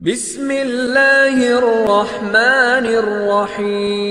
بسم اللہ الرحمن الرحیم۔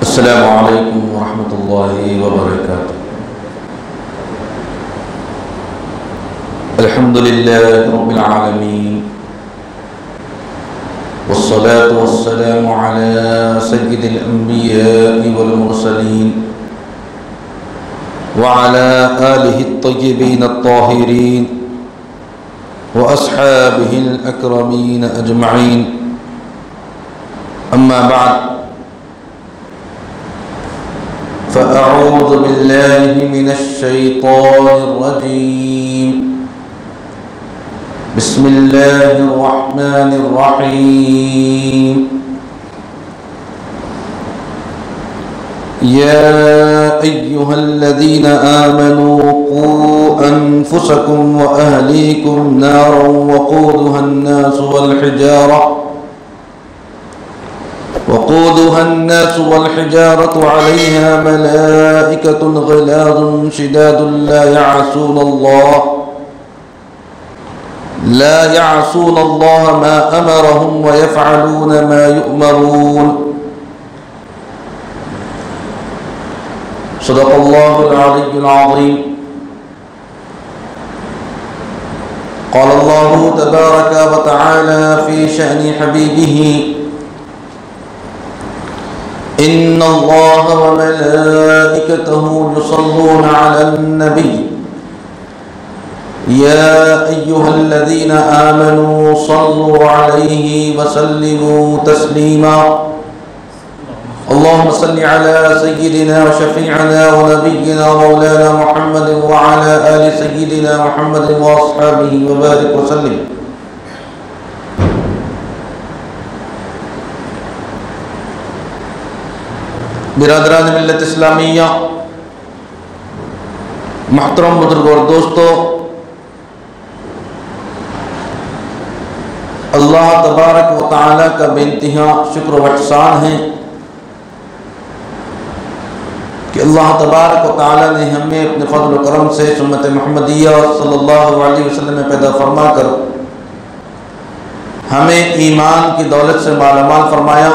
السلام علیکم ورحمۃ اللہ وبرکاتہ۔ الحمد للہ رب العالمین والصلاة والسلام علی سید الانبیاء والمرسلین وعلى آلہ الطیبین الطاہرین واصحابہ الاکرمین اجمعین، اما بعد فأعوذ بالله من الشيطان الرجيم، بسم الله الرحمن الرحيم۔ يا أيها الذين آمنوا قوا أنفسكم وأهليكم نارا وقودها الناس والحجارة عليها ملائكة غلاظ شداد لا يعصون الله ما أمرهم ويفعلون ما يؤمرون۔ صدق الله العلي العظيم۔ قال الله تبارك وتعالى في شأن حبيبه: إن الله وملائكته يصلون على النبي يا أيها الذين آمنوا صلوا عليه وسلموا تسليما۔ اللهم صل على سيدنا وشفيعنا ونبينا مولانا محمد وعلى آل سيدنا محمد وأصحابه وبارك وسلم۔ برادران ملت اسلامیہ، محترم بزرگ اور دوستو، اللہ تبارک و تعالی کا بے انتہا شکر و احسان ہے کہ اللہ تبارک و تعالی نے ہمیں اپنے فضل و کرم سے سنت محمدیہ صلی اللہ علیہ وسلم میں پیدا فرما کر ہمیں ایمان کی دولت سے مالا مال فرمایا،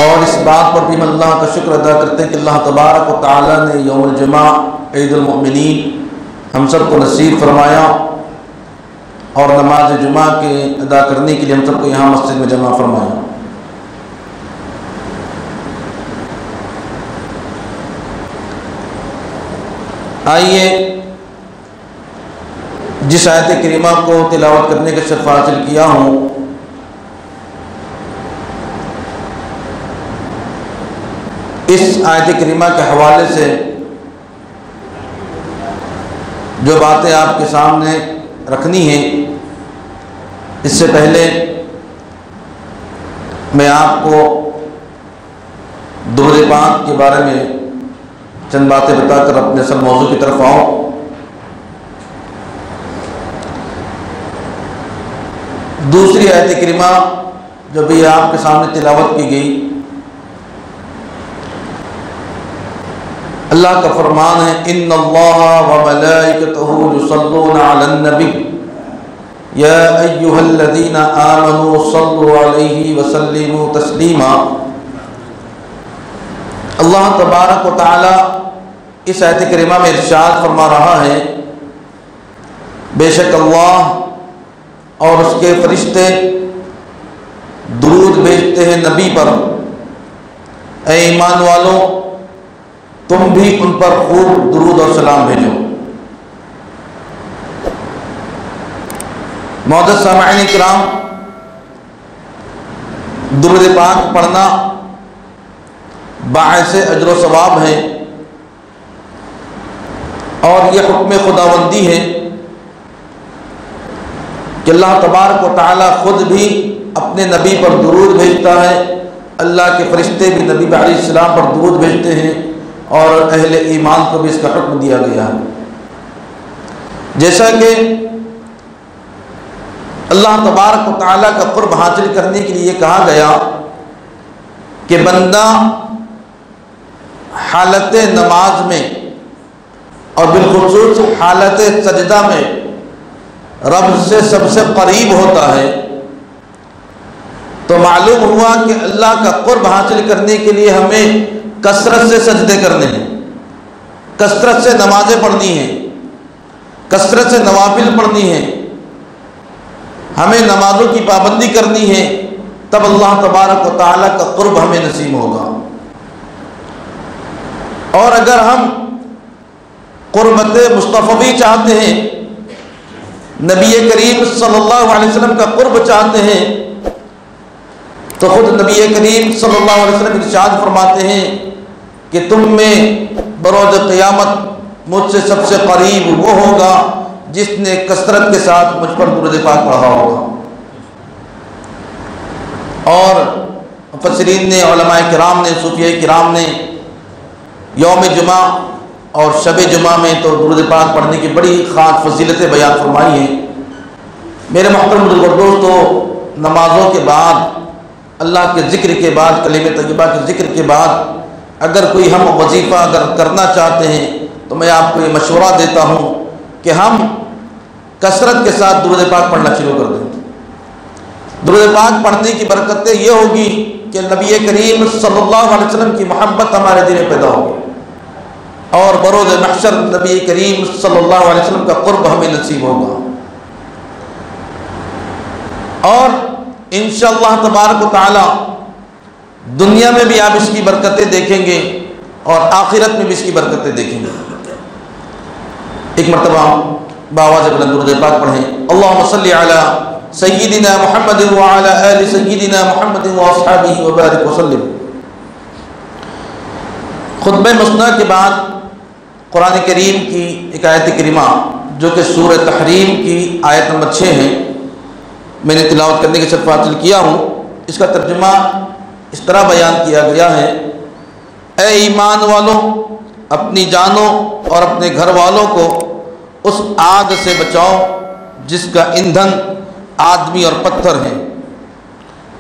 اور اس بات پر بھی ہم اللہ کا شکر ادا کرتے ہیں کہ اللہ تبارک و تعالی نے یوم الجمعہ عید المؤمنین ہم سب کو نصیب فرمایا، اور نماز جمعہ کے ادا کرنے کے لیے ہم سب کو یہاں مسجد میں جمع فرمایا۔ آئیے جس آیت کریمہ کو تلاوت کرنے کا شرف حاصل کیا ہوں، اس آیت کریمہ کے حوالے سے جو باتیں آپ کے سامنے رکھنی ہیں، اس سے پہلے میں آپ کو درود پاک کے بارے میں چند باتیں بتا کر اپنے اصل موضوع کی طرف آؤں۔ دوسری آیت کریمہ جو بھی آپ کے سامنے تلاوت کی گئی، اللہ کا فرمان ہے: ان اللہ وملائکتہ یصلون علی النبی یا ایھا الذین آمنوا صلوا علیہ وسلموا تسلیما۔ اللہ تبارک و تعالی اس آیت کریمہ میں ارشاد فرما رہا ہے، بے شک اللہ اور اس کے فرشتے درود بھیجتے ہیں نبی پر، اے ایمان والوں تم بھی ان پر خوب درود اور سلام بھیجو۔ معزز سامعین کرام، درود پاک پڑھنا باعث اجر و ثواب ہے، اور یہ حکم خداوندی ہے کہ اللہ تبارک و تعالی خود بھی اپنے نبی پر درود بھیجتا ہے، اللہ کے فرشتے بھی نبی علیہ السلام پر درود بھیجتے ہیں، اور اہل ایمان کو بھی اس کا حکم دیا گیا ہے۔ جیسا کہ اللہ تبارک و تعالیٰ کا قرب حاصل کرنے کے لیے کہا گیا کہ بندہ حالت نماز میں اور بالخصوص حالت سجدہ میں رب سے سب سے قریب ہوتا ہے، تو معلوم ہوا کہ اللہ کا قرب حاصل کرنے کے لیے ہمیں کثرت سے سجدے کرنے ہیں، کثرت سے نمازیں پڑھنی ہیں، کثرت سے نوافل پڑھنی ہیں، ہمیں نمازوں کی پابندی کرنی ہے، تب اللہ تبارک و تعالیٰ کا قرب ہمیں نصیب ہوگا۔ اور اگر ہم قربت مصطفی چاہتے ہیں، نبی کریم صلی اللہ علیہ وسلم کا قرب چاہتے ہیں، تو خود نبی کریم صلی اللہ علیہ وسلم ارشاد فرماتے ہیں کہ تم میں بروز قیامت مجھ سے سب سے قریب وہ ہوگا جس نے کثرت کے ساتھ مجھ پر درود پاک پڑھا ہوگا۔ اور مفسرین نے، علماء کرام نے، صوفیاء کرام نے یوم جمعہ اور شب جمعہ میں تو درود پاک پڑھنے کی بڑی خاص فضیلتیں بیان فرمائی ہیں۔ میرے محترم بزرگوں اور دوستو، نمازوں کے بعد، اللہ کے ذکر کے بعد، کلمہ طیبہ کے ذکر کے بعد اگر کوئی ہم وظیفہ اگر کرنا چاہتے ہیں تو میں آپ کو یہ مشورہ دیتا ہوں کہ ہم کثرت کے ساتھ درود پاک پڑھنا شروع کر دیں۔ درود پاک پڑھنے کی برکتیں یہ ہوگی کہ نبی کریم صلی اللہ علیہ وسلم کی محبت ہمارے دل میں پیدا ہوگی، اور بروز محشر نبی کریم صلی اللہ علیہ وسلم کا قرب ہمیں نصیب ہوگا، اور انشاءاللہ تبارک و تعالی دنیا میں بھی آپ اس کی برکتیں دیکھیں گے اور آخرت میں بھی اس کی برکتیں دیکھیں گے۔ ایک مرتبہ باواز بلند درود پاک پڑھیں۔ اللہم صلی علی سیدنا محمد وعلی آل سیدنا محمد واصحابہ وبارک وسلم۔ خطبہ مسنہ کے بعد قرآن کریم کی ایک آیت کریمہ جو کہ سورہ تحریم کی آیت نمبر 6 ہے، میں نے تلاوت کرنے کے شرف حاصل کیا ہوں۔ اس کا ترجمہ اس طرح بیان کیا گیا ہے: اے ایمان والوں، اپنی جانوں اور اپنے گھر والوں کو اس آگ سے بچاؤ جس کا ایندھن آدمی اور پتھر ہیں،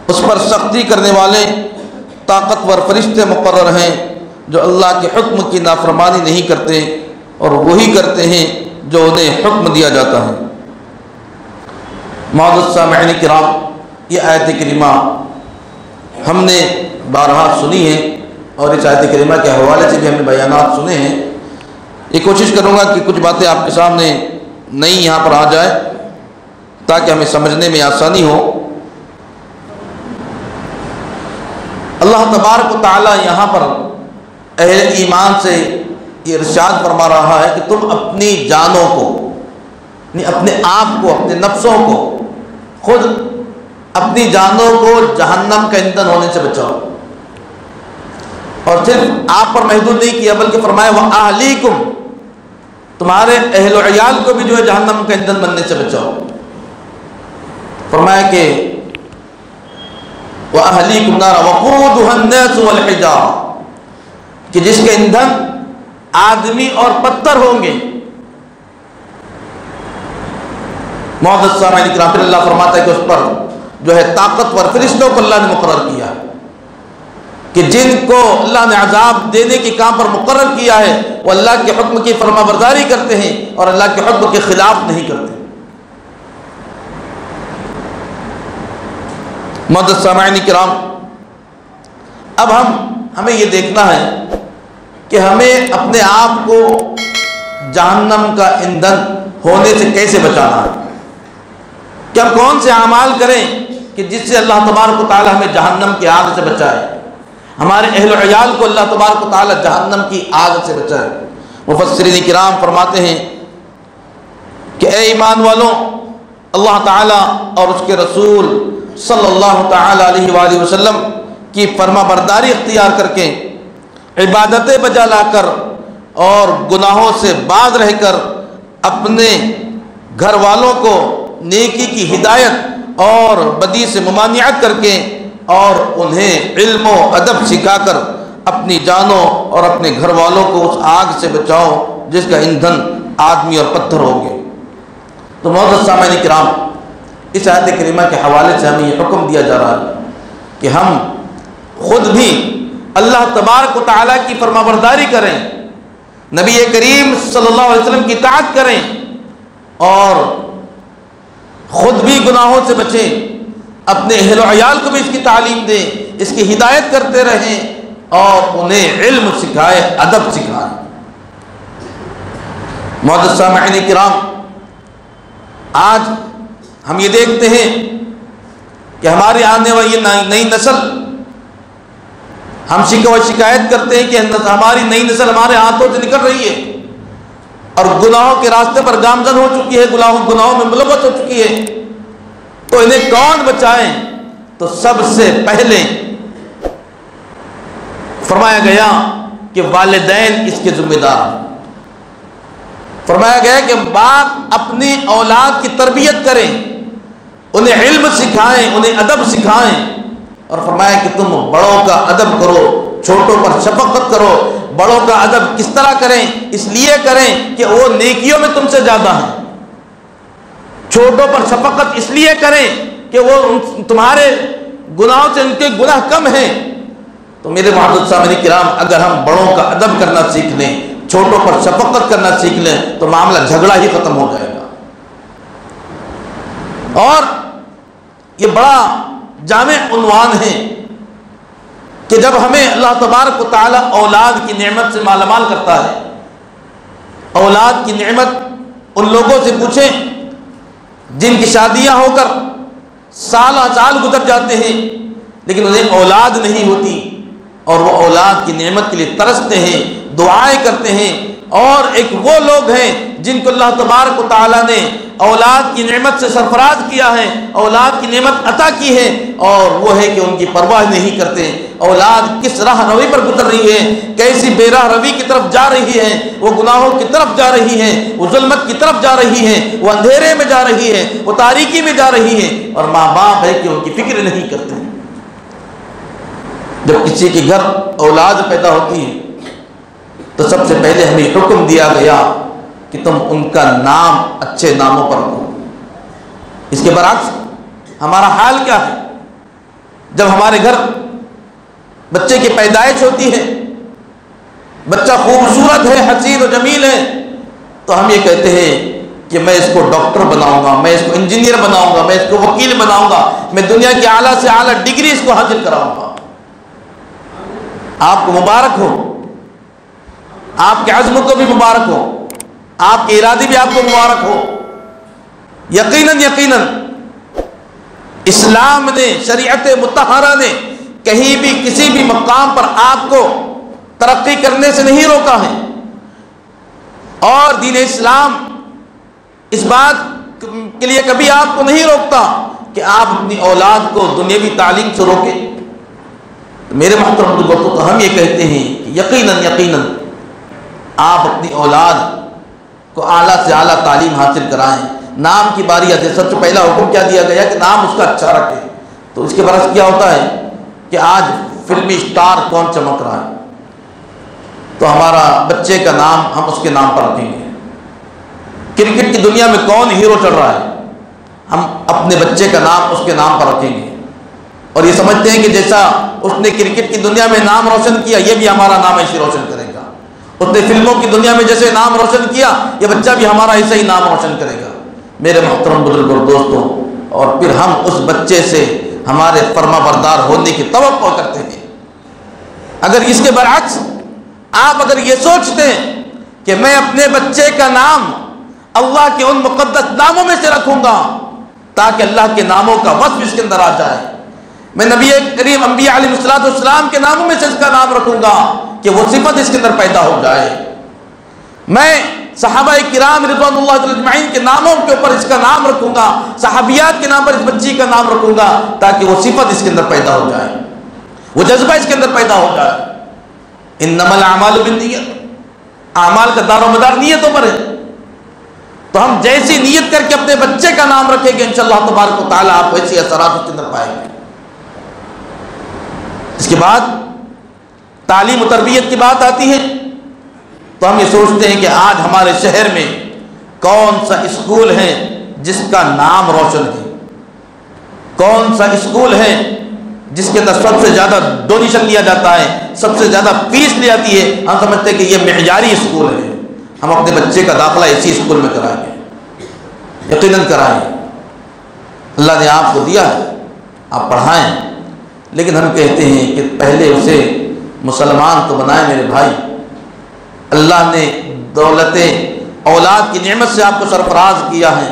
اس پر سختی کرنے والے طاقتور فرشتے مقرر ہیں جو اللہ کے حکم کی نافرمانی نہیں کرتے اور وہی کرتے ہیں جو انہیں حکم دیا جاتا ہے۔ معزز سامعین کرام، یہ آیت کریمہ ہم نے بارہا سنی ہے، اور اس آیت کریمہ کے حوالے سے بھی ہم نے بیانات سنے ہیں۔ یہ کوشش کروں گا کہ کچھ باتیں آپ کے سامنے نئی یہاں پر آ جائے تاکہ ہمیں سمجھنے میں آسانی ہو۔ اللہ تبارک و تعالی یہاں پر اہل ایمان سے یہ ارشاد فرما رہا ہے کہ تم اپنی جانوں کو، یعنی اپنے آپ کو، اپنے نفسوں کو، خود اپنی جانوں کو جہنم کا ایندھن ہونے سے بچاؤ، اور صرف آپ پر محدود نہیں کیا بلکہ فرمایا وَأَهْلِيكُمْ، تمہارے اہل و عیال کو بھی جو ہے جہنم کا ایندھن بننے سے بچاؤ۔ فرمایا کہ وَأَهْلِيكُمْ نَارًا وَقُودُهَا النَّاسُ وَالْحِجَارَةُ، کہ جس کے ایندھن آدمی اور پتھر ہوں گے۔ معزز سامعین کرام، پھر اللہ فرماتا ہے کہ اس پر جو ہے طاقتور فرشتوں کو اللہ نے مقرر کیا کہ جن کو اللہ نے عذاب دینے کے کام پر مقرر کیا ہے وہ اللہ کے حکم کی فرما برداری کرتے ہیں اور اللہ کے حکم کے خلاف نہیں کرتے۔ معزز سامعین کرام، اب ہمیں یہ دیکھنا ہے کہ ہمیں اپنے آپ کو جہنم کا ایندھن ہونے سے کیسے بچانا ہے، کہ ہم کون سے اعمال کریں کہ جس سے اللہ تبارک و تعالی ہمیں جہنم کی آگ سے بچائے، ہمارے اہل و عیال کو اللہ تبارک و تعالی جہنم کی آگ سے بچائے۔ مفسرین کرام فرماتے ہیں کہ اے ایمان والوں، اللہ تعالیٰ اور اس کے رسول صلی اللہ تعالیٰ علیہ وآلہ وسلم کی فرما برداری اختیار کر کے عبادتیں بجا لا کر اور گناہوں سے باز رہ کر اپنے گھر والوں کو نیکی کی ہدایت اور بدی سے ممانعت کر کے اور انہیں علم و ادب سکھا کر اپنی جانوں اور اپنے گھر والوں کو اس آگ سے بچاؤ جس کا ایندھن آدمی اور پتھر ہوگے۔ تو معزز سامعین کرام، اس آیت کریمہ کے حوالے سے ہمیں یہ حکم دیا جا رہا ہے کہ ہم خود بھی اللہ تبارک و تعالیٰ کی فرما برداری کریں، نبی کریم صلی اللہ علیہ وسلم کی اطاعت کریں اور خود بھی گناہوں سے بچیں، اپنے اہل و عیال کو بھی اس کی تعلیم دیں، اس کی ہدایت کرتے رہیں اور انہیں علم سکھائے، ادب سکھائیں۔ معزز سامعین کرام، آج ہم یہ دیکھتے ہیں کہ ہماری آنے والی نئی نسل، ہم شکوہ شکایت کرتے ہیں کہ ہماری نئی نسل ہمارے ہاتھوں سے نکل رہی ہے اور گناہوں کے راستے پر گامزن ہو چکی ہے، گناہوں میں ملوث ہو چکی ہے، تو انہیں کون بچائیں؟ تو سب سے پہلے فرمایا گیا کہ والدین اس کے ذمہ دار ہیں۔ فرمایا گیا کہ باپ اپنی اولاد کی تربیت کریں، انہیں علم سکھائیں، انہیں ادب سکھائیں، اور فرمایا کہ تم بڑوں کا ادب کرو، چھوٹوں پر شفقت کرو۔ بڑوں کا ادب کس طرح کریں؟ اس لیے کریں کہ وہ نیکیوں میں تم سے زیادہ ہیں۔ چھوٹوں پر شفقت اس لیے کریں کہ وہ تمہارے گناہوں سے ان کے گناہ کم ہیں۔ تو میرے معزز سامعین کرام، اگر ہم بڑوں کا ادب کرنا سیکھ لیں، چھوٹوں پر شفقت کرنا سیکھ لیں، تو معاملہ جھگڑا ہی ختم ہو جائے گا۔ اور یہ بڑا جامع عنوان ہے کہ جب ہمیں اللہ تبارک و تعالیٰ اولاد کی نعمت سے مالا مال کرتا ہے، اولاد کی نعمت ان لوگوں سے پوچھیں جن کی شادیاں ہو کر سال سال گزر جاتے ہیں لیکن انہیں اولاد نہیں ہوتی، اور وہ اولاد کی نعمت کے لیے ترستے ہیں، دعائیں کرتے ہیں۔ اور ایک وہ لوگ ہیں جن کو اللہ تبارک و تعالیٰ نے اولاد کی نعمت سے سرفراز کیا ہے، اولاد کی نعمت عطا کی ہے، اور وہ ہے کہ ان کی پرواہ نہیں کرتے۔ اولاد کس راہ روی پر گزر رہی ہے، کیسی بے راہ روی کی طرف جا رہی ہے، وہ گناہوں کی طرف جا رہی ہے، وہ ظلمت کی طرف جا رہی ہے، وہ اندھیرے میں جا رہی ہے، وہ تاریکی میں جا رہی ہے، اور ماں باپ ہے کہ ان کی فکر نہیں کرتے۔ جب کسی کے گھر اولاد پیدا ہوتی ہے تو سب سے پہلے ہمیں حکم دیا گیا کہ تم ان کا نام اچھے ناموں پر رکھو۔ اس کے برعکس ہمارا حال کیا ہے؟ جب ہمارے گھر بچے کی پیدائش ہوتی ہے، بچہ خوبصورت ہے، حسین و جمیل ہے، تو ہم یہ کہتے ہیں کہ میں اس کو ڈاکٹر بناؤں گا، میں اس کو انجینئر بناؤں گا، میں اس کو وکیل بناؤں گا، میں دنیا کی اعلیٰ سے اعلیٰ ڈگری اس کو حاصل کراؤں گا۔ آپ کو مبارک ہو، آپ کے عزم کو بھی مبارک ہو، آپ کے ارادے بھی آپ کو مبارک ہو۔ یقیناً یقیناً اسلام نے، شریعت مطہرہ نے کہیں بھی کسی بھی مقام پر آپ کو ترقی کرنے سے نہیں روکا ہے، اور دین اسلام اس بات کے لیے کبھی آپ کو نہیں روکتا کہ آپ اپنی اولاد کو دنیاوی تعلیم سے روکیں۔ میرے محترم دوستو، تو ہم یہ کہتے ہیں کہ یقیناً یقیناً آپ اپنی اولاد کو اعلیٰ سے اعلیٰ تعلیم حاصل کرائیں۔ نام کی باری آتی ہے، سب سے پہلا حکم کیا دیا گیا کہ نام اس کا اچھا رکھیں۔ تو اس کے برعکس کیا ہوتا ہے کہ آج فلمی اسٹار کون چمک رہا ہے، تو ہمارا بچے کا نام ہم اس کے نام پر رکھیں گے۔ کرکٹ کی دنیا میں کون ہیرو چل رہا ہے، ہم اپنے بچے کا نام اس کے نام پر رکھیں گے، اور یہ سمجھتے ہیں کہ جیسا اس نے کرکٹ کی دنیا میں نام روشن کیا، یہ بھی ہمارا نام ایسے روشن کرے گا۔ اس نے فلموں کی دنیا میں جیسے نام روشن کیا، یہ بچہ بھی ہمارا ایسا ہی نام روشن کرے گا۔ میرے محترم بزرگ اور دوستوں، اور پھر ہم اس بچے سے ہمارے فرما بردار ہونے کی توقع کرتے ہیں۔ اگر اس کے برعکس آپ اگر یہ سوچتے ہیں کہ میں اپنے بچے کا نام اللہ کے ان مقدس ناموں میں سے رکھوں گا تاکہ اللہ کے ناموں کا وصف اس کے اندر آ جائے، میں نبی کریم انبیاء علیہ السلام کے ناموں میں سے اس کا نام رکھوں گا کہ وہ صفت اس کے اندر پیدا ہو جائے، میں صحابہ کرام رضوان اللہ تعالی اجمعین کے ناموں کے اوپر اس کا نام رکھوں گا، صحابیات کے نام پر اس بچی کا نام رکھوں گا، تاکہ وہ صفت اس کے اندر پیدا ہو جائے، وہ جذبہ اس کے اندر پیدا ہو جائے۔ انما الاعمال بالنیت، اعمال کا دار و مدار نیتوں پر ہے، تو ہم جیسی نیت کر کے اپنے بچے کا نام رکھیں گے انشاءاللہ تبارک و تعالی آپ ایسی اثرات اس کے اندر پائیں گے۔ اس کے بعد تعلیم و تربیت کی بات آتی ہے تو ہم یہ سوچتے ہیں کہ آج ہمارے شہر میں کون سا اسکول ہے جس کا نام روشن ہے، کون سا اسکول ہے جس کے اندر سب سے زیادہ ڈونیشن لیا جاتا ہے، سب سے زیادہ فیس لی جاتی ہے، ہم سمجھتے ہیں کہ یہ معیاری اسکول ہے، ہم اپنے بچے کا داخلہ اسی اسکول میں کرائیں گے، یقیناً کرائیں۔ اللہ نے آپ کو دیا ہے، آپ پڑھائیں، لیکن ہم کہتے ہیں کہ پہلے اسے مسلمان تو بنائیں میرے بھائی۔ اللہ نے دولت اولاد کی نعمت سے آپ کو سرفراز کیا ہے،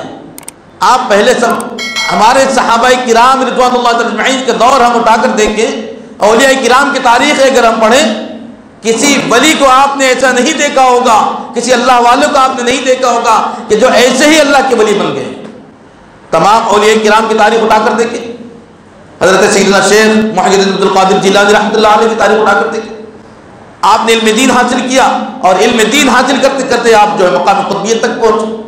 آپ پہلے سب ہمارے صحابہ کرام رضوان اللہ تعالی اجمعین کے دور ہم اٹھا کر دیکھیں، اولیاء کرام کی تاریخ اگر ہم پڑھیں، کسی ولی کو آپ نے ایسا نہیں دیکھا ہوگا، کسی اللہ والوں کو آپ نے نہیں دیکھا ہوگا کہ جو ایسے ہی اللہ کے ولی بن گئے۔ تمام اولیاء کرام کی تاریخ اٹھا کر دیکھیں، حضرت سیدنا شیخ محی الدین عبد القادر جیلانی رحمۃ اللہ علیہ کی تاریخ اٹھا کر دیکھیں، آپ نے علم دین حاصل کیا اور علم دین حاصل کرتے کرتے آپ جو ہے مقام قطبیت تک پہنچے۔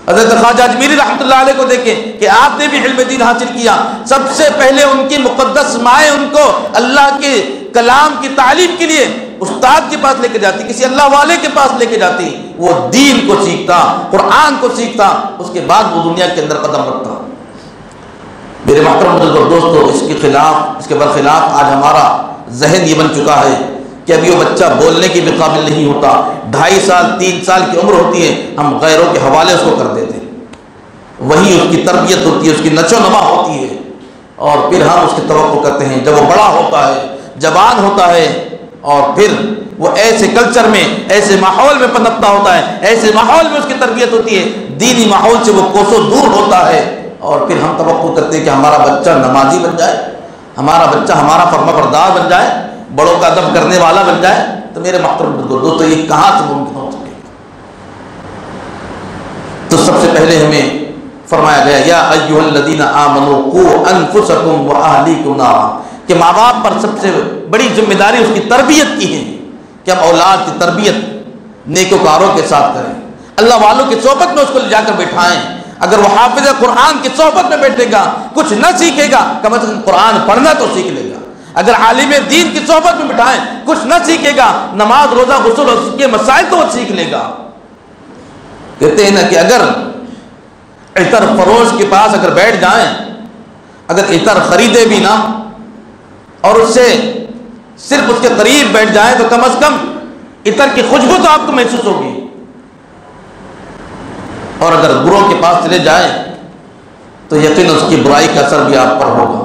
حضرت خواجہ اجمیری رحمۃ اللہ علیہ کو دیکھیں کہ آپ نے بھی علم دین حاصل کیا، سب سے پہلے ان کی مقدس مائیں ان کو اللہ کے کلام کی تعلیم کے لیے استاد کے پاس لے کے جاتی، کسی اللہ والے کے پاس لے کے جاتی، وہ دین کو سیکھتا، قرآن کو سیکھتا، اس کے بعد وہ دنیا کے اندر قدم رکھتا۔ میرے محترم بزرگوں دوستو، اس کے برخلاف آج ہمارا ذہن یہ بن چکا ہے کہ ابھی وہ بچہ بولنے کی بھی قابل نہیں ہوتا، 2.5 سال 3 سال کی عمر ہوتی ہے، ہم غیروں کے حوالے اس کو کر دیتے ہیں، وہی اس کی تربیت ہوتی ہے، اس کی نشو و نما ہوتی ہے، اور پھر ہم اس کی توقع کرتے ہیں جب وہ بڑا ہوتا ہے، جوان ہوتا ہے، اور پھر وہ ایسے کلچر میں، ایسے ماحول میں پنپتا ہوتا ہے، ایسے ماحول میں اس کی تربیت ہوتی ہے، دینی ماحول سے وہ کوسوں دور ہوتا ہے، اور پھر ہم توقع کرتے ہیں کہ ہمارا بچہ نمازی بن جائے، ہمارا بچہ ہمارا فرما بردار بن جائے، بڑوں کا ادب کرنے والا بن جائے۔ تو میرے محترم دوستو، یہ کہاں سے ممکن ہو سکے؟ تو سب سے پہلے ہمیں فرمایا گیا یا ایھا الذین آمنوا قوا انفسکم واہلیکم نارا، کہ ماں باپ پر سب سے بڑی ذمہ داری اس کی تربیت کی ہے کہ ہم اولاد کی تربیت نیکوکاروں کے ساتھ کریں، اللہ والوں کی صحبت میں اس کو لے جا کر بٹھائیں۔ اگر وہ حافظ قرآن کی صحبت میں بیٹھے گا، کچھ نہ سیکھے گا، کم از کم قرآن پڑھنا تو سیکھ لے گا۔ اگر عالم دین کی صحبت میں بٹھائیں، کچھ نہ سیکھے گا، نماز روزہ غسل اور اس کے مسائل تو وہ سیکھ لے گا۔ کہتے ہیں نا کہ اگر عطر فروش کے پاس اگر بیٹھ جائیں، اگر عطر خریدے بھی نہ اور اس سے صرف اس کے قریب بیٹھ جائیں، تو کم از کم عطر کی خوشبو تو آپ کو محسوس ہوگی، اور اگر بروں کے پاس چلے جائیں تو یقین اس کی برائی کا اثر بھی آپ پر ہوگا۔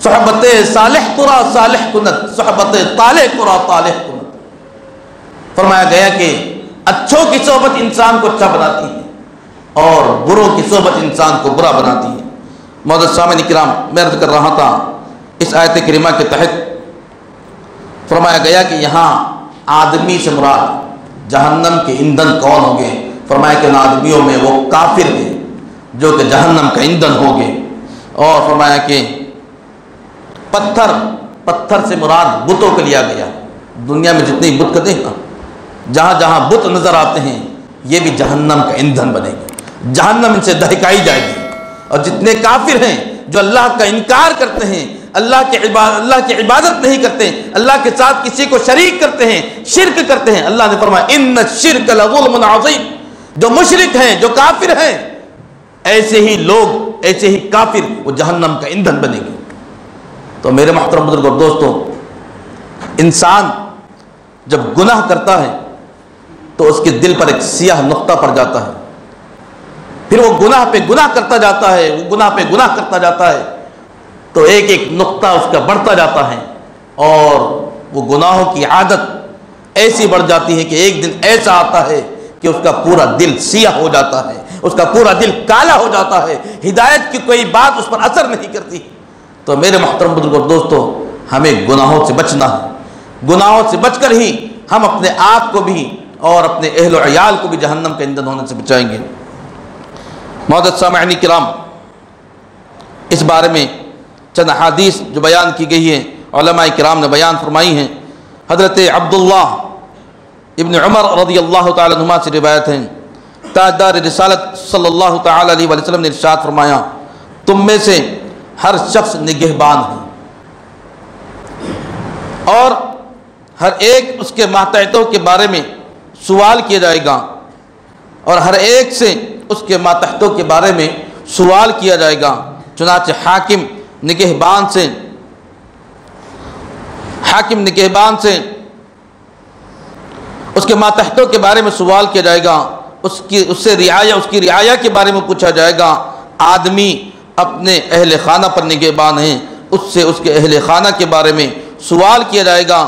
صحبت صالح ترا صالح کنت، صحبت طالح ترا طالح کنت۔ فرمایا گیا کہ اچھوں کی صحبت انسان کو اچھا بناتی ہے اور بروں کی صحبت انسان کو برا بناتی ہے۔ معزز سامعین کرام، میں عرض کر رہا تھا اس آیت کریمہ کے تحت فرمایا گیا کہ یہاں آدمی سے مراد جہنم کے ایندھن کون ہوں گے؟ فرمایا کہ ان آدمیوں میں وہ کافر ہیں جو کہ جہنم کا ایندھن ہوں گے، اور فرمایا کہ پتھر سے مراد بتوں کو لیا گیا۔ دنیا میں جتنے بت کتے ہیں، جہاں جہاں بت نظر آتے ہیں یہ بھی جہنم کا ایندھن بنے گا، جہنم ان سے دہکائی جائے گی۔ اور جتنے کافر ہیں جو اللہ کا انکار کرتے ہیں، اللہ کی عبادت نہیں کرتے، اللہ کے ساتھ کسی کو شریک کرتے ہیں، شرک کرتے ہیں، اللہ نے فرمایا ان الشرک لظلم عظیم، جو مشرک ہیں، جو کافر ہیں، ایسے ہی لوگ، ایسے ہی کافر وہ جہنم کا ایندھن بنے گے۔ تو میرے محترم بزرگوں دوستوں، انسان جب گناہ کرتا ہے تو اس کے دل پر ایک سیاہ نقطہ پڑ جاتا ہے، پھر وہ گناہ پہ گناہ کرتا جاتا ہے، وہ گناہ پہ گناہ کرتا جاتا ہے، تو ایک ایک نقطہ اس کا بڑھتا جاتا ہے، اور وہ گناہوں کی عادت ایسی بڑھ جاتی ہے کہ ایک دن ایسا آتا ہے کہ اس کا پورا دل سیاہ ہو جاتا ہے، اس کا پورا دل کالا ہو جاتا ہے، ہدایت کی کوئی بات اس پر اثر نہیں کرتی۔ تو میرے محترم بزرگوں دوستو، ہمیں گناہوں سے بچنا ہے، گناہوں سے بچ کر ہی ہم اپنے آپ کو بھی اور اپنے اہل و عیال کو بھی جہنم کے ایندھن ہونے سے بچائیں گے۔ معزز سامعین کرام، اس بارے میں چند احادیث جو بیان کی گئی ہیں علماء کرام نے بیان فرمائی ہیں۔ حضرت عبداللہ ابن عمر رضی اللہ تعالیٰ عنہما سے روایت ہیں، تاجدار رسالت صلی اللہ تعالیٰ علیہ وسلم نے ارشاد فرمایا، تم میں سے ہر شخص نگہبان ہے، اور ہر ایک اس کے ماتحتوں کے بارے میں سوال کیا جائے گا، اور ہر ایک سے اس کے ماتحتوں کے بارے میں سوال کیا جائے گا۔ چنانچہ حاکم نگہبان سے اس کے ماتحتوں کے بارے میں سوال کیا جائے گا، اس کی رعایا کے بارے میں پوچھا جائے گا۔ آدمی اپنے اہل خانہ پر نگہبان ہیں، اس سے اس کے اہل خانہ کے بارے میں سوال کیا جائے گا۔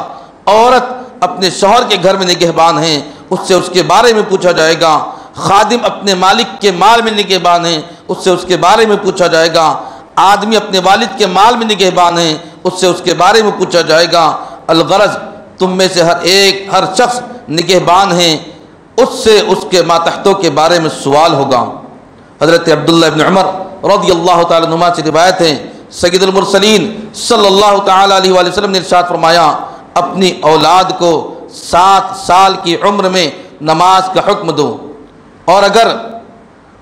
عورت اپنے شوہر کے گھر میں نگہبان ہیں، اس سے اس کے بارے میں پوچھا جائے گا۔ خادم اپنے مالک کے مال میں نگہبان ہیں، اس سے اس کے بارے میں پوچھا جائے گا۔ آدمی اپنے والد کے مال میں نگہبان ہیں، اس سے اس کے بارے میں پوچھا جائے گا۔ الغرض تم میں سے ہر شخص نگہبان ہیں، اس سے اس کے ماتحتوں کے بارے میں سوال ہوگا۔ حضرت عبداللہ ابن عمر رضی اللہ تعالیٰ عنہما سے روایت ہے، سید المرسلین صلی اللہ تعالیٰ علیہ وآلہ وسلم نے ارشاد فرمایا، اپنی اولاد کو 7 سال کی عمر میں نماز کا حکم دو، اور اگر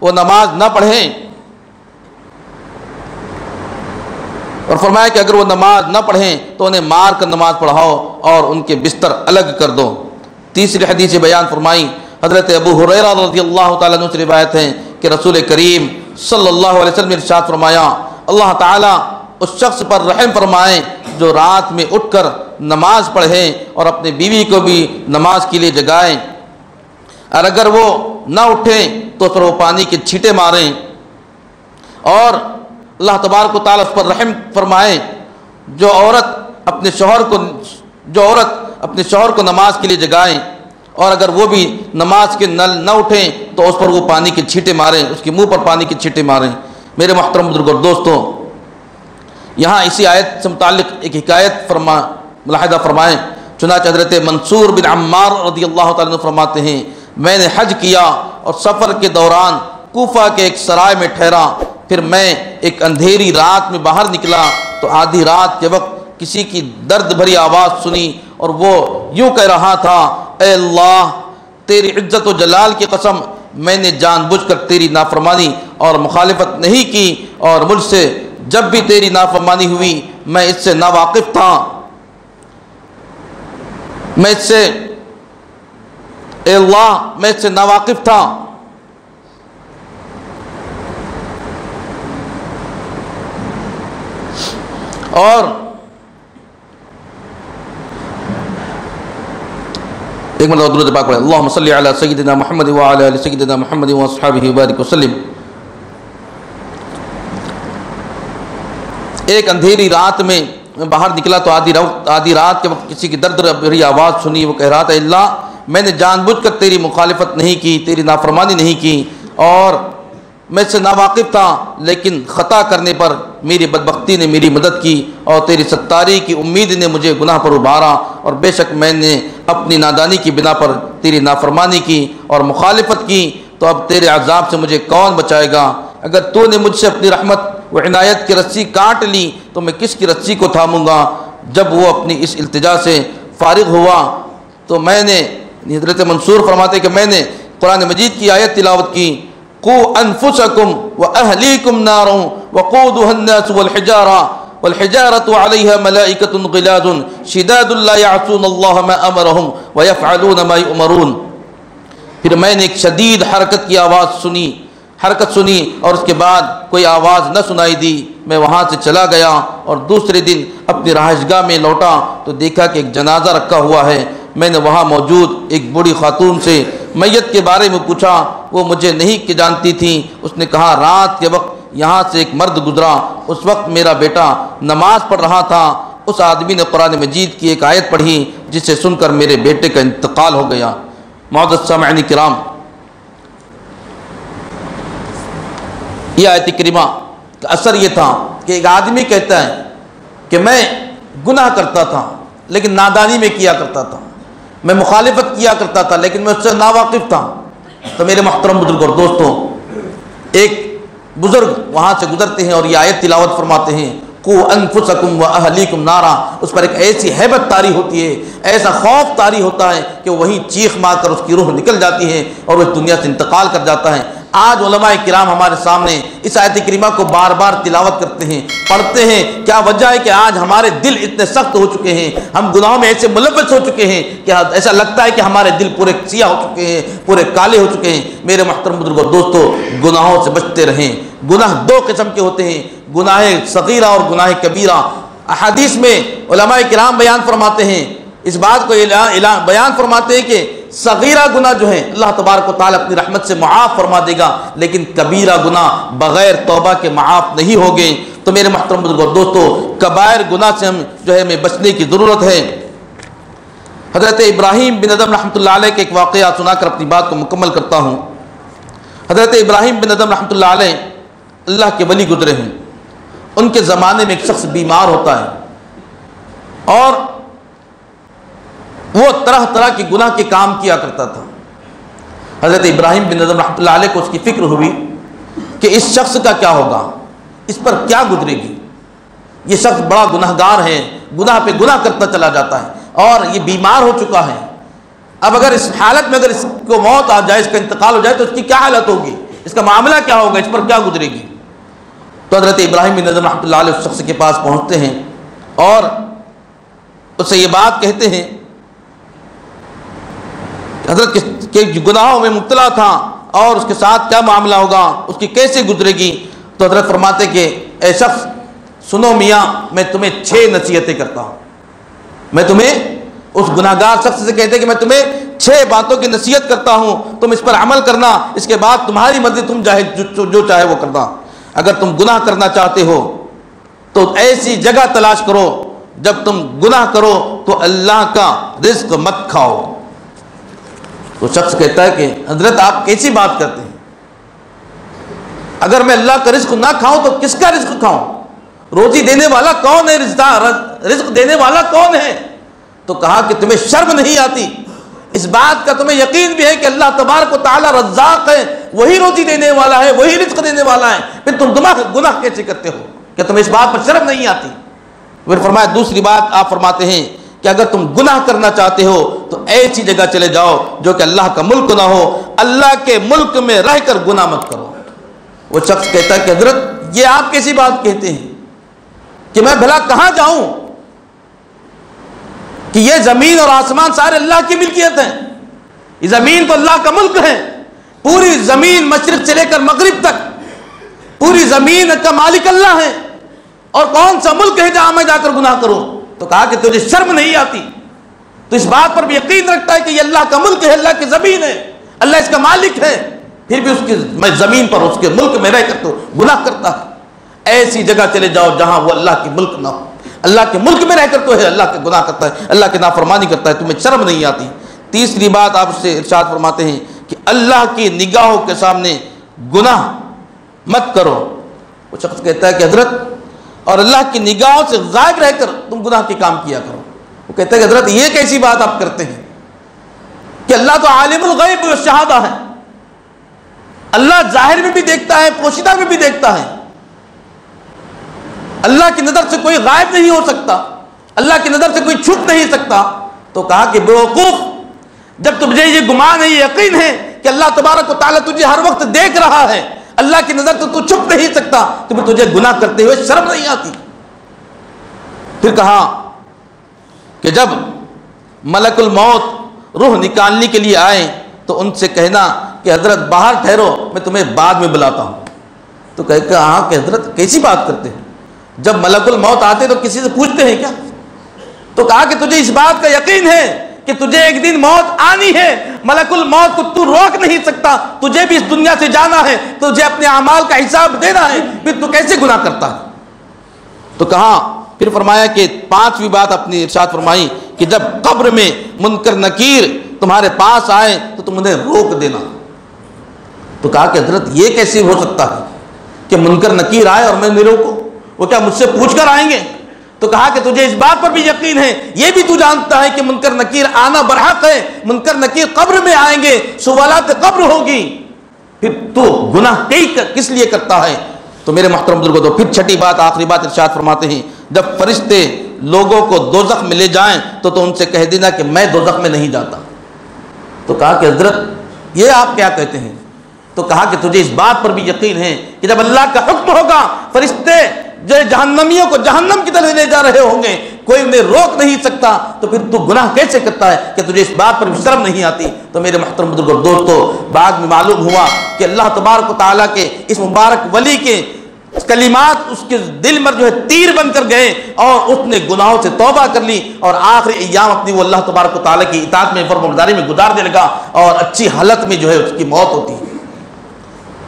وہ نماز نہ پڑھیں، اور فرمایا کہ اگر وہ نماز نہ پڑھیں تو انہیں مار کر نماز پڑھاؤ اور ان کے بستر الگ کر دو۔ تیسری حدیث بیان فرمائی، حضرت ابو ہریرہ رضی اللہ تعالیٰ عنہ سے روایت ہے کہ رسول کریم صلی اللہ علیہ وسلم نے ارشاد فرمایا، اللہ تعالیٰ اس شخص پر رحم فرمائیں جو رات میں اٹھ کر نماز پڑھیں اور اپنی بیوی کو بھی نماز کے لیے جگائیں، اور اگر وہ نہ اٹھیں تو پھر وہ پانی کے چھینٹے ماریں، اور اللہ تبارک و تعالیٰ اس پر رحم فرمائیں جو عورت اپنے شوہر کو نماز کے لیے جگائیں، اور اگر وہ بھی نماز کے نہ اٹھیں تو اس پر وہ پانی کے چھینٹے ماریں، اس کے منہ پر پانی کے چھینٹے ماریں۔ میرے محترم بزرگ اور دوستوں، یہاں اسی آیت سے متعلق ایک حکایت ملاحظہ فرمائیں۔ چنانچہ حضرت منصور بن عمار رضی اللہ تعالیٰ عنہ فرماتے ہیں، میں نے حج کیا اور سفر کے دوران کوفہ کے ایک سرائے میں ٹھہرا، پھر میں ایک اندھیری رات میں باہر نکلا تو آدھی رات کے وقت کسی کی درد بھری آواز سنی، اور وہ یوں کہہ رہا تھا، اے اللہ تیری عزت و جلال کی قسم، میں نے جان بوجھ کر تیری نافرمانی اور مخالفت نہیں کی، اور مجھ سے جب بھی تیری نافرمانی ہوئی میں اس سے ناواقف تھا، اے اللہ میں اس سے ناواقف تھا۔ اور ایک مرتبہ درود پاک پڑھیں، اللہم صلی علی سیدنا محمد وعلی آل سیدنا محمد واصحابہ وبارک وسلم۔ ایک اندھیری رات میں باہر نکلا تو آدھی رات کے وقت کسی کی درد بھری آواز سنی، وہ کہہ رہا تھا، اللہ میں نے جان بوجھ کر تیری مخالفت نہیں کی، تیری نافرمانی نہیں کی، اور میں اس سے ناواقف تھا، لیکن خطا کرنے پر میری بدبختی نے میری مدد کی، اور تیری ستاری کی امید نے مجھے گناہ پر ابھارا، اور بے شک میں نے اپنی نادانی کی بنا پر تیری نافرمانی کی اور مخالفت کی، تو اب تیرے عذاب سے مجھے کون بچائے گا؟ اگر تو نے مجھ سے اپنی رحمت و عنایت کی رسی کاٹ لی تو میں کس کی رسی کو تھاموں گا؟ جب وہ اپنی اس التجا سے فارغ ہوا تو میں نے، حضرت منصور فرماتے کہ میں نے قرآن مجید کی آیت تلاوت کی، قوا انفسکم واہلیکم نارا وقودها الناس والحجارة علیہا ملائکۃ غلاظ شداد لا یعصون اللہ ما امرہم ویفعلون ما یؤمرون۔ پھر میں نے ایک شدید حرکت کی آواز سنی اور اس کے بعد کوئی آواز نہ سنائی دی، میں وہاں سے چلا گیا اور دوسرے دن اپنی رہائشگاہ میں لوٹا تو دیکھا کہ ایک جنازہ رکھا ہوا ہے۔ میں نے وہاں موجود ایک بوڑھی خاتون سے میت کے بارے میں پوچھا، وہ مجھے نہیں جانتی تھی۔ اس نے کہا، رات کے وقت یہاں سے ایک مرد گزرا، اس وقت میرا بیٹا نماز پڑھ رہا تھا، اس آدمی نے قرآن مجید کی ایک آیت پڑھی جسے سن کر میرے بیٹے کا انتقال ہو گیا۔ معزز سامعین کرام، یہ آیت کریمہ کا اثر یہ تھا کہ ایک آدمی کہتا ہے کہ میں گناہ کرتا تھا لیکن نادانی میں کیا کرتا تھا، میں مخالفت کیا کرتا تھا لیکن میں اس سے ناواقف تھا۔ تو میرے محترم بزرگ اور دوستوں، ایک بزرگ وہاں سے گزرتے ہیں اور یہ آیت تلاوت فرماتے ہیں، قُوْ أَنفُسَكُمْ وَأَهْلِيكُمْ نَارًا۔ اس پر ایک ایسی ہیبت طاری ہوتی ہے، ایسا خوف طاری ہوتا ہے کہ وہیں چیخ مار کر اس کی روح نکل جاتی ہے اور وہ دنیا سے انتقال کر جاتا ہے۔ آج علماء کرام ہمارے سامنے اس آیت کریمہ کو بار بار تلاوت کرتے ہیں، پڑھتے ہیں۔ کیا وجہ ہے کہ آج ہمارے دل اتنے سخت ہو چکے ہیں، ہم گناہوں میں ایسے ملوث ہو چکے ہیں کہ ایسا لگتا ہے کہ ہمارے دل پورے سیاہ ہو چکے ہیں، پورے کالے ہو چکے ہیں۔ میرے محترم بزرگوں اور دوستوں، گناہوں سے بچتے رہیں۔ گناہ دو قسم کے ہوتے ہیں، گناہ صغیرہ اور گناہ کبیرہ۔ احادیث میں علماء کرام بیان فرماتے ہیں، اس بات کو بیان فرماتے ہیں کہ صغیرہ گناہ جو ہیں اللہ تبارک و تعالیٰ اپنی رحمت سے معاف فرما دے گا، لیکن کبیرہ گناہ بغیر توبہ کے معاف نہیں ہوگے۔ تو میرے محترم بزرگوں اور دوستو، کبائر گناہ سے ہمیں بچنے کی ضرورت ہے۔ حضرت ابراہیم بن ادم رحمۃ اللہ علیہ کے ایک واقعہ سنا کر اپنی بات کو مکمل کرتا ہوں۔ حضرت ابراہیم بن ادم رحمۃ اللہ علیہ اللہ کے ولی گزرے ہیں۔ ان کے زمانے میں ایک شخص بیمار ہوتا ہے اور وہ طرح طرح کے گناہ کے کام کیا کرتا تھا۔ حضرت ابراہیم بن ادم رحمۃ اللہ علیہ کو اس کی فکر ہوئی کہ اس شخص کا کیا ہوگا، اس پر کیا گزرے گی۔ یہ شخص بڑا گناہ گار ہے، گناہ پہ گناہ کرتا چلا جاتا ہے اور یہ بیمار ہو چکا ہے۔ اب اگر اس حالت میں اگر اس کو موت آ جائے، اس کا انتقال ہو جائے تو اس کی کیا حالت ہوگی، اس کا معاملہ کیا ہوگا، اس پر کیا گزرے گی۔ تو حضرت ابراہیم بن ادم رحمۃ اللہ علیہ اس شخص کے پاس پہنچتے ہیں اور اس سے یہ بات کہتے ہیں، حضرت کے گناہوں میں مبتلا تھا اور اس کے ساتھ کیا معاملہ ہوگا، اس کی کیسے گزرے گی۔ تو حضرت فرماتے کہ اے شخص سنو میاں، میں تمہیں 6 نصیحتیں کرتا ہوں۔ میں تمہیں اس گناہ گار شخص سے کہتے کہ میں تمہیں 6 باتوں کی نصیحت کرتا ہوں، تم اس پر عمل کرنا، اس کے بعد تمہاری مرضی، تم جو چاہے وہ کرنا۔ اگر تم گناہ کرنا چاہتے ہو تو ایسی جگہ تلاش کرو جب تم گناہ کرو تو اللہ کا رزق مت کھاؤ۔ تو شخص کہتا ہے کہ حضرت آپ کیسی بات کرتے ہیں، اگر میں اللہ کا رزق نہ کھاؤں تو کس کا رزق کھاؤں، روزی دینے والا کون ہے، رزق دینے والا کون ہے۔ تو کہا کہ تمہیں شرم نہیں آتی، اس بات کا تمہیں یقین بھی ہے کہ اللہ تبارک و تعالی رزاق ہے، وہی روزی دینے والا ہے، وہی رزق دینے والا ہے، پھر تم گناہ کیسے کرتے ہو، کہ تمہیں اس بات پر شرم نہیں آتی۔ پھر فرمایا دوسری بات آپ فرماتے ہیں کہ اگر تم گناہ کرنا چاہتے ہو تو ایسی جگہ چلے جاؤ جو کہ اللہ کا ملک نہ ہو، اللہ کے ملک میں رہ کر گناہ مت کرو۔ وہ شخص کہتا ہے کہ حضرت یہ آپ کیسی بات کہتے ہیں کہ میں بھلا کہاں جاؤں، کہ یہ زمین اور آسمان سارے اللہ کی ملکیت ہیں، یہ زمین تو اللہ کا ملک ہے، پوری زمین مشرق سے لے کر مغرب تک پوری زمین کا مالک اللہ ہے، اور کون سا ملک ہے جہاں میں جا کر گناہ کروں۔ تو کہا کہ تجھے شرم نہیں آتی، تو اس بات پر بھی یقین رکھتا ہے کہ یہ اللہ کا ملک ہے، اللہ کی زمین ہے، اللہ اس کا مالک ہے، پھر بھی اس کی زمین پر اس کے ملک میں رہ کر تو گناہ کرتا ہے۔ ایسی جگہ چلے جاؤ جہاں وہ اللہ کی ملک نہ ہو، اللہ کے ملک میں رہ کر تو ہے اللہ کے گناہ کرتا ہے، اللہ کی نافرمانی کرتا ہے، تمہیں شرم نہیں آتی۔ تیسری بات آپ سے ارشاد فرماتے ہیں کہ اللہ کی نگاہوں کے سامنے گناہ مت کرو۔ وہ شخص کہتا ہے کہ حضرت اور اللہ کی نگاہوں سے غائب رہ کر تم گناہ کے کام کیا کرو۔ وہ کہتا ہے کہ حضرت یہ کیسی بات آپ کرتے ہیں کہ اللہ تو عالم الغیب والشہادہ ہے، اللہ ظاہر میں بھی دیکھتا ہے، پوشیدہ میں بھی دیکھتا ہے، اللہ کی نظر سے کوئی غائب نہیں ہو سکتا، اللہ کی نظر سے کوئی چھپ نہیں سکتا۔ تو کہا کہ بیوقوف، جب تجھے یہ گمان ہے، یہ یقین ہے کہ اللہ تبارک و تعالیٰ تجھے ہر وقت دیکھ رہا ہے، اللہ کی نظر سے تو چھپ نہیں سکتا، تو پھر تجھے گناہ کرتے ہوئے شرم نہیں آتی۔ پھر کہا کہ جب ملک الموت روح نکالنے کے لیے آئے تو ان سے کہنا کہ حضرت باہر ٹھہرو، میں تمہیں بعد میں بلاتا ہوں۔ تو کہا کہ حضرت کیسی بات کرتے ہیں، جب ملک الموت آتے تو کسی سے پوچھتے ہیں کیا؟ تو کہا کہ تجھے اس بات کا یقین ہے کہ تجھے ایک دن موت آنی ہے، ملک الموت کو تو روک نہیں سکتا، تجھے بھی اس دنیا سے جانا ہے، تجھے اپنے اعمال کا حساب دینا ہے، پھر تو کیسے گناہ کرتا ہے؟ تو کہا، پھر فرمایا کہ 5ویں بات اپنی ارشاد فرمائی کہ جب قبر میں منکر نکیر تمہارے پاس آئے تو تم انہیں روک دینا۔ تو کہا کہ حضرت یہ کیسے ہو سکتا ہے کہ منکر نکیر آئے اور میں نہیں روکوں، وہ کیا مجھ سے پوچھ کر آئیں گے؟ تو کہا کہ تجھے اس بات پر بھی یقین ہے، یہ بھی تو جانتا ہے کہ منکر نکیر آنا برحق ہے، منکر نکیر قبر میں آئیں گے، سوالات قبر ہوگی، پھر تو گناہ کس لیے کرتا ہے؟ تو میرے محترم بزرگوں، تو پھر چھٹی بات، آخری بات ارشاد فرماتے ہیں، جب فرشتے لوگوں کو دوزخ میں لے جائیں تو ان سے کہہ دینا کہ میں دوزخ میں نہیں جاتا۔ تو کہا کہ حضرت یہ آپ کیا کہتے ہیں؟ تو کہا کہ تجھے اس بات پر بھی یقین ہے کہ جب اللہ کا حکم ہوگا، فرشتے جو جہنمیوں کو جہنم کی طرف لے جا رہے ہوں گے، کوئی انہیں روک نہیں سکتا، تو پھر تو گناہ کیسے کرتا ہے کہ تجھے اس بات پر بھی شرم نہیں آتی؟ تو میرے محترم بزرگوں دوستو، بعد میں معلوم ہوا کہ اللہ تبارک و تعالیٰ کے اس مبارک ولی کے کلمات اس کے دل میں جو ہے تیر بن کر گئے، اور اس نے گناہوں سے توبہ کر لی، اور آخری ایام اپنی وہ اللہ تبارک و تعالیٰ کی اطاعت میں، فرمانبرداری میں گزارنے لگا، اور اچھی حالت میں جو ہے اس کی موت ہوتی ہے۔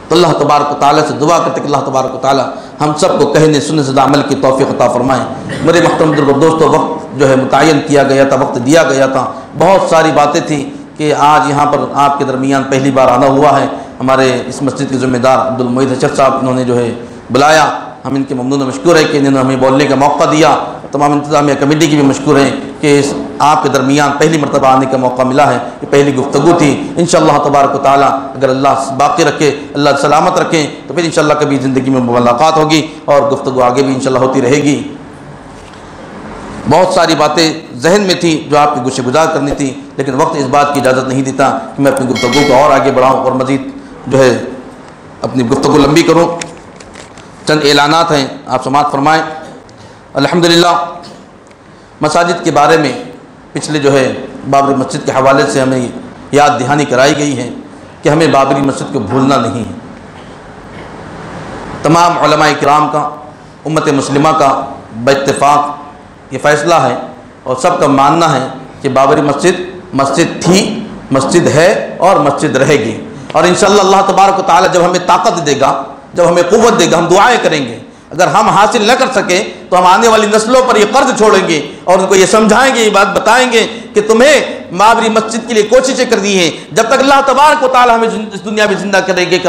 تو اللہ تبارک و تعالیٰ سے دعا کرتے کہ اللہ تبارک و تعالیٰ ہم سب کو کہنے سننے سے عمل کی توفیق عطا فرمائیں۔ میرے محترم بزرگوں دوستو، وقت جو ہے متعین کیا گیا تھا، وقت دیا گیا تھا، بہت ساری باتیں تھیں کہ آج یہاں پر آپ کے درمیان پہلی بار آنا ہوا ہے۔ ہمارے اس مسجد کے ذمہ دار عبدالمعید اشرف صاحب، انہوں نے جو ہے بلایا، ہم ان کے ممنون و مشکور ہیں کہ انہوں نے ہمیں بولنے کا موقع دیا۔ تمام انتظامیہ کمیٹی کی بھی مشکور ہیں کہ اس آپ کے درمیان پہلی مرتبہ آنے کا موقع ملا ہے، یہ پہلی گفتگو تھی۔ انشاءاللہ تبارک و تعالیٰ اگر اللہ باقی رکھے، اللہ سلامت رکھیں، تو پھر انشاءاللہ کبھی زندگی میں ملاقات ہوگی، اور گفتگو آگے بھی انشاءاللہ ہوتی رہے گی۔ بہت ساری باتیں ذہن میں تھیں جو آپ کی گوشے گزار کرنی تھی، لیکن وقت اس بات کی اجازت نہیں دیتا کہ میں اپنی گفتگو کو اور آگے بڑھاؤں اور مزید جو ہے اپنی گفتگو لمبی کروں۔ چند اعلانات ہیں، آپ سماعت فرمائیں۔ الحمدللہ مساجد کے بارے میں پچھلے جو ہے بابری مسجد کے حوالے سے ہمیں یاد دہانی کرائی گئی ہے کہ ہمیں بابری مسجد کو بھولنا نہیں ہے۔ تمام علماء کرام کا، امت مسلمہ کا باتفاق یہ فیصلہ ہے اور سب کا ماننا ہے کہ بابری مسجد تھی، مسجد ہے اور مسجد رہے گی، اور انشاءاللہ اللہ تبارک و تعالی جب ہمیں طاقت دے گا، جب ہمیں قوت دے گا، ہم دعائیں کریں گے۔ اگر ہم حاصل نہ کر سکیں تو ہم آنے والی نسلوں پر یہ قرض چھوڑیں گے اور ان کو یہ سمجھائیں گے، یہ بات بتائیں گے کہ تمہیں بابری مسجد کے لیے کوششیں کرنی ہیں۔ جب تک اللہ تبارک و تعالی ہمیں اس دنیا میں زندہ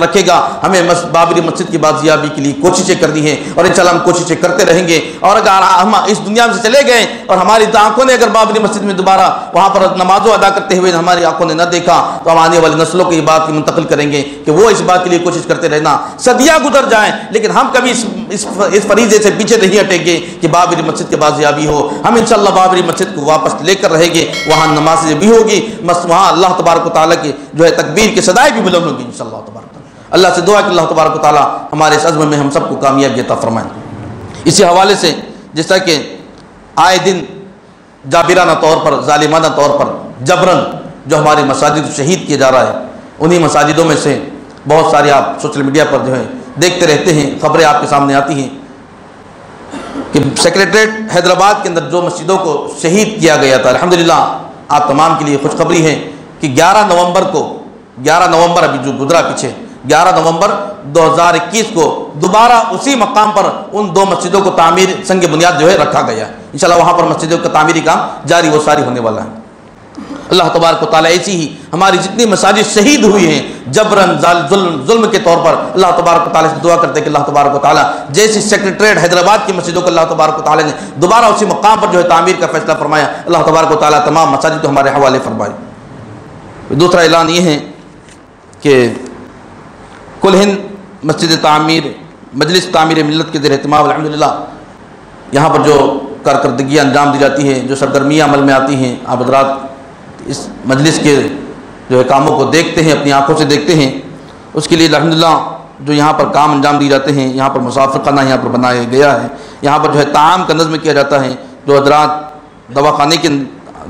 رکھے گا، ہمیں بابری مسجد کی بازیابی کے لیے کوششیں کرنی ہیں، اور انشاءاللہ ہم کوششیں کرتے رہیں گے۔ اور اگر ہم اس دنیا سے چلے گئے اور ہماری آنکھوں نے اگر بابری مسجد میں دوبارہ وہاں پر نمازوں ادا کرتے ہوئے ہماری آنکھوں نے نہ دیکھا، تو ہم آنے والی نسلوں کو یہ بات منتقل کریں گے کہ وہ اس بات کے لیے کوشش کرتے رہنا، صدیاں گزر جائیں لیکن ہم کبھی اس فریضے سے پیچھے نہیں ہٹیں گے کہ بابری مسجد کی بازیابی ہو۔ ہم انشاءاللہ بابری مسجد کو واپس لے کر رہیں گے، وہاں نمازیں بھی ہوگی، وہاں اللہ تبارک و تعالیٰ کی جو ہے تکبیر کی صدائیں بھی بلند ہوگی انشاءاللہ تبارک و تعالیٰ۔ اللہ سے دعا کہ اللہ تبارک و تعالیٰ ہمارے اس عزم میں ہم سب کو کامیابی عطا فرمائیں۔ اسی حوالے سے جس طرح کہ آئے دن جابرانہ طور پر، ظالمانہ طور پر جبراً جو ہماری مساجد شہید کیا جا رہا ہے، انہی مساجدوں میں سے بہت سارے آپ سوشل میڈیا پر جو ہے دیکھتے رہتے ہیں، خبریں آپ کے سامنے آتی ہیں کہ سیکریٹریٹ حیدرآباد کے اندر جو مسجدوں کو شہید کیا گیا تھا، الحمدللہ آپ تمام کے لیے خوشخبری ہے کہ 11 نومبر ابھی جو گزرا پیچھے 11 نومبر 2021 کو دوبارہ اسی مقام پر ان دو مسجدوں کو تعمیر سنگ بنیاد جو ہے رکھا گیا ہے۔ انشاءاللہ وہاں پر مسجدوں کا تعمیری کام جاری و ساری ہونے والا ہے۔ اللہ تبارک و تعالیٰ ایسی ہی ہماری جتنی مساجد شہید ہوئی ہیں جبراً ظلم کے طور پر، اللہ تبارک و تعالیٰ سے دعا کرتے ہیں کہ اللہ تبارک و تعالیٰ جیسی سیکریٹریٹ حیدرآباد کی مسجدوں کو اللہ تبارک و تعالیٰ نے دوبارہ اسی مقام پر جو ہے تعمیر کا فیصلہ فرمایا، اللہ تبارک و تعالیٰ تمام مساجد کو ہمارے حوالے فرمائے۔ دوسرا اعلان یہ ہے کہ کل ہند مسجد تعمیر مجلس تعمیر ملت کے زیر اہتمام الحمدللہ یہاں پر جو کارکردگیاں انجام دی جاتی ہیں، جو سرگرمیاں عمل میں آتی ہیں، آپ حضرات اس مجلس کے جو ہے کاموں کو دیکھتے ہیں، اپنی آنکھوں سے دیکھتے ہیں، اس کے لیے الحمدللہ جو یہاں پر کام انجام دیے جاتے ہیں، یہاں پر مسافر خانہ یہاں پر بنایا گیا ہے، یہاں پر جو ہے طعام کا نظم کیا جاتا ہے، جو حضرات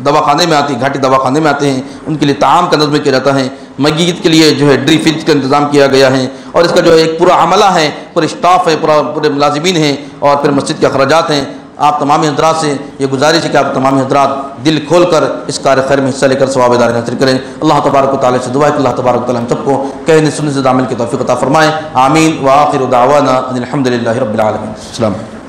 دواخانے میں آتی گھاٹی دواخانے میں آتے ہیں ان کے لیے طعام کا نظم کیا جاتا ہے، میت کے لیے جو ہے ڈری فریج کا انتظام کیا گیا ہے، اور اس کا جو ہے ایک پورا عملہ ہے، پورے اسٹاف ہے، پورے ملازمین ہیں، اور پھر مسجد کے اخراجات ہیں۔ آپ تمام حضرات سے یہ گزارش ہے کہ آپ تمام حضرات دل کھول کر اس کار خیر میں حصہ لے کر ثواب دار حاصل کریں۔ اللہ تبارک و تعالیٰ سے دعا ہے کہ اللہ تبارک و تعالیٰ ہم سب کو کہنے سننے سے عمل کی توفیق عطا فرمائے۔ آمین۔ وآخر دعوانا ان الحمد للہ رب العالمین۔ السلام علیکم۔